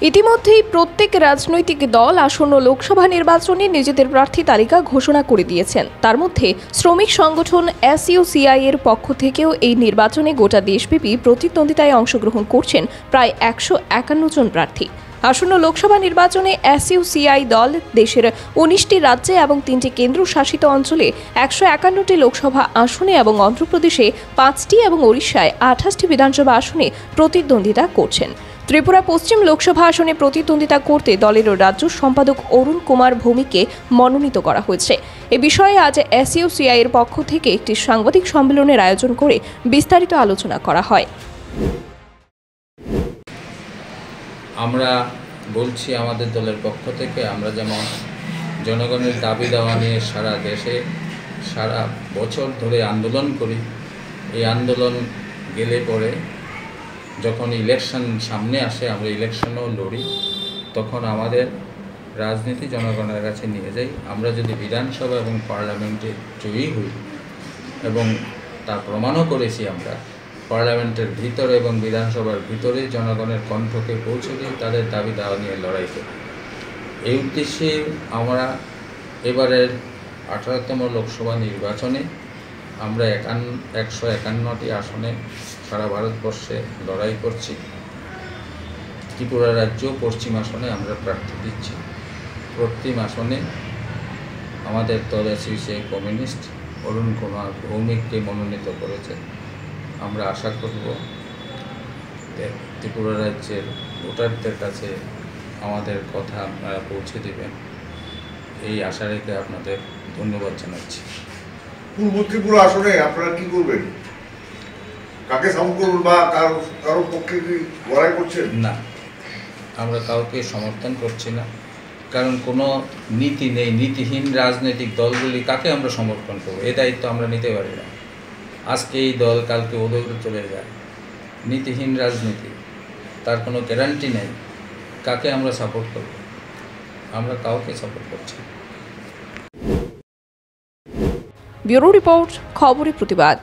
ইতিমধ্যেই প্রত্যেক রাজনৈতিক দল আসন্ন লোকসভা নির্বাচনে নিজেদের প্রার্থী তালিকা ঘোষণা করে দিয়েছেন। তার মধ্যে শ্রমিক সংগঠন SUCI এর পক্ষ থেকেও এই নির্বাচনে গোটা দেশব্যাপী প্রতিদ্বন্দ্বিতায় অংশগ্রহণ করছেন প্রায় 151 জন প্রার্থী। আসন্ন লোকসভা নির্বাচনে SUCI দল দেশের 19টি রাজ্যে এবং 3টি কেন্দ্রশাসিত অঞ্চলে 151টি লোকসভা আসনে এবং অন্ধ্রপ্রদেশে 5টি এবং ওড়িশায় 28টি বিধানসভা আসনে প্রতিদ্বন্দ্বিতা করছেন। ত্রিপুরা পশ্চিম লোকসভা আসনে প্রতিদ্বন্দ্বিতা করতে দলের রাজ্য সম্পাদক অরুণ কুমার ভৌমিককে মনোনীত করা হয়েছে। এ বিষয়ে আজ SUCI এর পক্ষ থেকে একটি সাংবাদিক সম্মেলনের আয়োজন করে বিস্তারিত আলোচনা করা হয়। আমরা বলছি আমাদের দলের পক্ষ থেকে আমরা যেমন জনগণের দাবি দাওয়া নিয়ে সারা দেশে সারা বছর ধরে আন্দোলন করি, এই আন্দোলন গেলে পরে যখন ইলেকশন সামনে আসে আমরা ইলেকশনও লড়ি, তখন আমাদের রাজনীতি জনগণের কাছে নিয়ে যাই। আমরা যদি বিধানসভা এবং পার্লামেন্টে জয়ী হই এবং তার প্রমাণও করেছি, আমরা পার্লামেন্টের ভিতরে এবং বিধানসভার ভিতরে জনগণের কণ্ঠকে পৌঁছে দিই, তাদের দাবি দাওয়া নিয়ে লড়াই করি। এই উদ্দেশ্যে আমরা এবারের 18তম লোকসভা নির্বাচনে আমরা 151টি আসনে সারা ভারতবর্ষে লড়াই করছি। ত্রিপুরা রাজ্য পশ্চিম আসনে আমরা প্রার্থী দিচ্ছি। পশ্চিম আসনে আমাদের দল SUCI কমিউনিস্ট অরুণ কুমার ভৌমিককে মনোনীত করেছে। আমরা আশা করব ত্রিপুরা রাজ্যের ভোটারদের কাছে আমাদের কথা আপনারা পৌঁছে দেবেন, এই আশা রেখে আপনাদের ধন্যবাদ জানাচ্ছি। পূর্ব ত্রিপুরা আসনে আপনারা কি করবেন? কাকে সাপোর্ট করবেন বা কারোর পক্ষে কি লড়াই করছেন? না, আমরা কাউকে সমর্থন করছি না, কারণ কোনো নীতি নেই। নীতিহীন রাজনৈতিক দলগুলি কাকে আমরা সমর্থন করব? এই দায়িত্ব আমরা নিতে পারি না। আজকে এই দল কালকে ওদের চলে যায়। নীতিহীন রাজনীতি, তার কোনো গ্যারান্টি নেই। কাকে আমরা সাপোর্ট করব? আমরা কাউকে সাপোর্ট করছি না। ব্যুরো রিপোর্ট, খবরের প্রতিবাদ।